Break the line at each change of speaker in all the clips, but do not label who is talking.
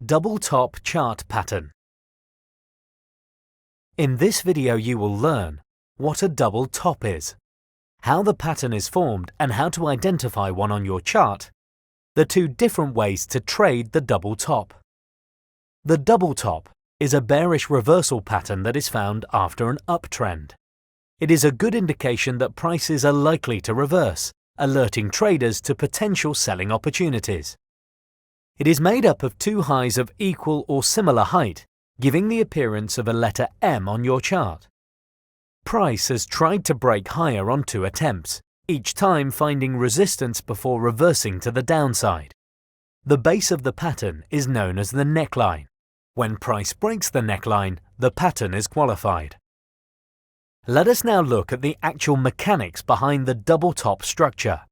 Double top chart pattern. In this video you will learn what a double top is, how the pattern is formed and how to identify one on your chart, the two different ways to trade the double top. The double top is a bearish reversal pattern that is found after an uptrend. It is a good indication that prices are likely to reverse, alerting traders to potential selling opportunities. It is made up of two highs of equal or similar height, giving the appearance of a letter M on your chart. Price has tried to break higher on 2 attempts, each time finding resistance before reversing to the downside. The base of the pattern is known as the neckline. When price breaks the neckline, the pattern is qualified. Let us now look at the actual mechanics behind the double top structure.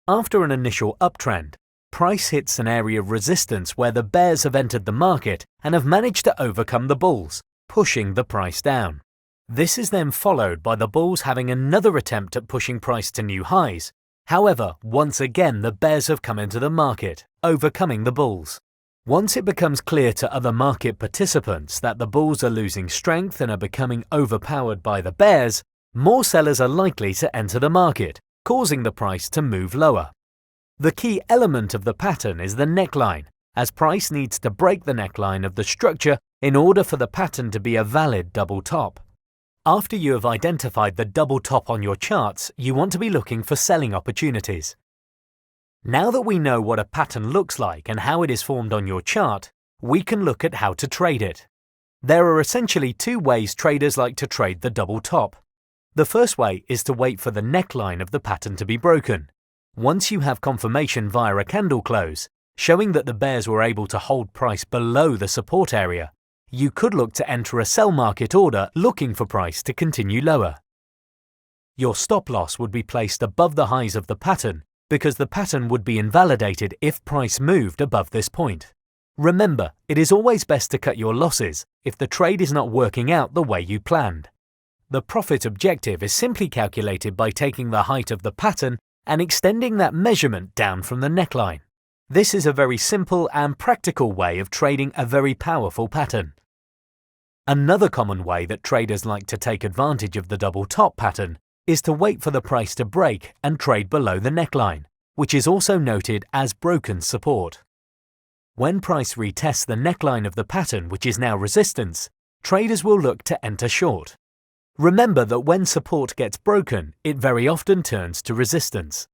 After an initial uptrend, price hits an area of resistance where the bears have entered the market and have managed to overcome the bulls, pushing the price down. This is then followed by the bulls having another attempt at pushing price to new highs. However, once again the bears have come into the market, overcoming the bulls. Once it becomes clear to other market participants that the bulls are losing strength and are becoming overpowered by the bears, more sellers are likely to enter the market, causing the price to move lower. The key element of the pattern is the neckline, as price needs to break the neckline of the structure in order for the pattern to be a valid double top. After you have identified the double top on your charts, you want to be looking for selling opportunities. Now that we know what a pattern looks like and how it is formed on your chart, we can look at how to trade it. There are essentially 2 ways traders like to trade the double top. The first way is to wait for the neckline of the pattern to be broken. Once you have confirmation via a candle close, showing that the bears were able to hold price below the support area, you could look to enter a sell market order looking for price to continue lower. Your stop loss would be placed above the highs of the pattern because the pattern would be invalidated if price moved above this point. Remember, it is always best to cut your losses if the trade is not working out the way you planned. The profit objective is simply calculated by taking the height of the pattern and extending that measurement down from the neckline. This is a very simple and practical way of trading a very powerful pattern. Another common way that traders like to take advantage of the double top pattern is to wait for the price to break and trade below the neckline, which is also noted as broken support. When price retests the neckline of the pattern, which is now resistance, traders will look to enter short. Remember that when support gets broken, it very often turns to resistance.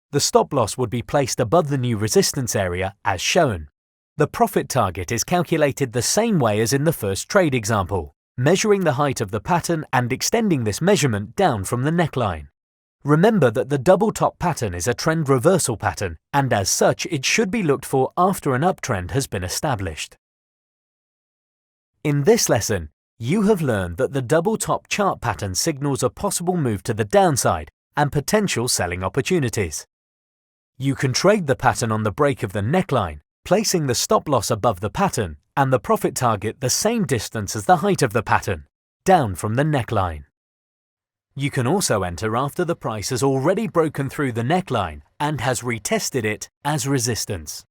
The stop loss would be placed above the new resistance area as shown. The profit target is calculated the same way as in the first trade example, measuring the height of the pattern and extending this measurement down from the neckline. Remember that the double top pattern is a trend reversal pattern, and as such it should be looked for after an uptrend has been established. In this lesson, you have learned that the double top chart pattern signals a possible move to the downside and potential selling opportunities. You can trade the pattern on the break of the neckline, placing the stop loss above the pattern and the profit target the same distance as the height of the pattern, down from the neckline. You can also enter after the price has already broken through the neckline and has retested it as resistance.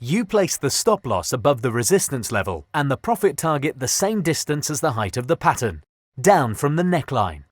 You place the stop loss above the resistance level and the profit target the same distance as the height of the pattern, down from the neckline.